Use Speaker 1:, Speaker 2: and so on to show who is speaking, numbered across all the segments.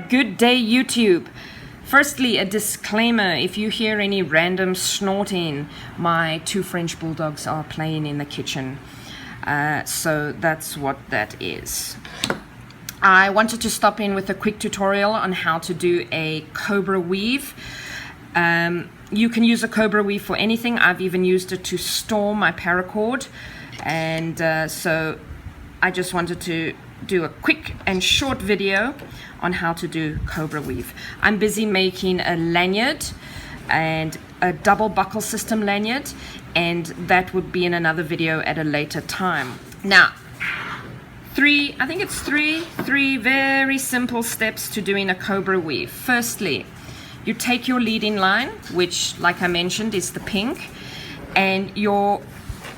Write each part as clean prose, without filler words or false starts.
Speaker 1: Good day, YouTube. Firstly, a disclaimer: if you hear any random snorting, my 2 French bulldogs are playing in the kitchen. So that's what that is. I wanted to stop in with a quick tutorial on how to do a Cobra weave. You can use a Cobra weave for anything. I've even used it to store my Paracord. And so I just wanted to do a quick and short video on how to do Cobra weave. I'm busy making a lanyard and a double buckle system lanyard, and that would be in another video at a later time. Now, three very simple steps to doing a Cobra weave. Firstly, you take your leading line, which, like I mentioned, is the pink, and your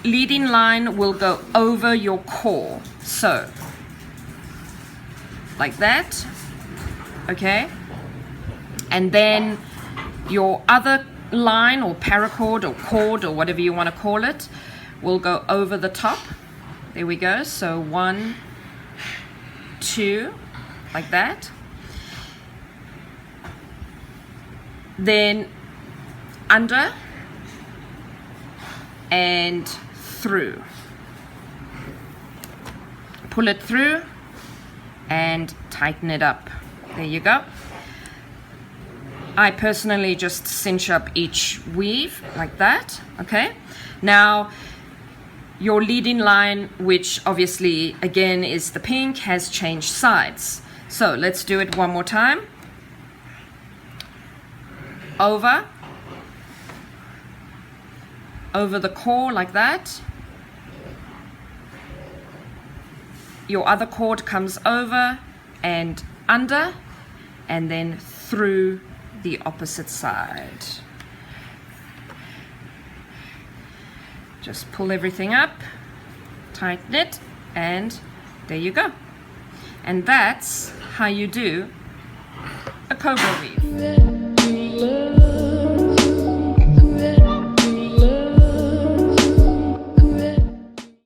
Speaker 1: leading line will go over your core. So, like that, okay? And then your other line, or paracord, or cord, or whatever you want to call it, will go over the top. There we go. So 1, 2, like that. Then under and through. Pull it through and tighten it up. There you go. I personally just cinch up each weave like that. Okay. Now your leading line, which obviously again is the pink, has changed sides. So let's do it one more time. Over the core like that. Your other cord comes over and under, and then through the opposite side. Just pull everything up, tighten it, and there you go. And that's how you do a Cobra weave.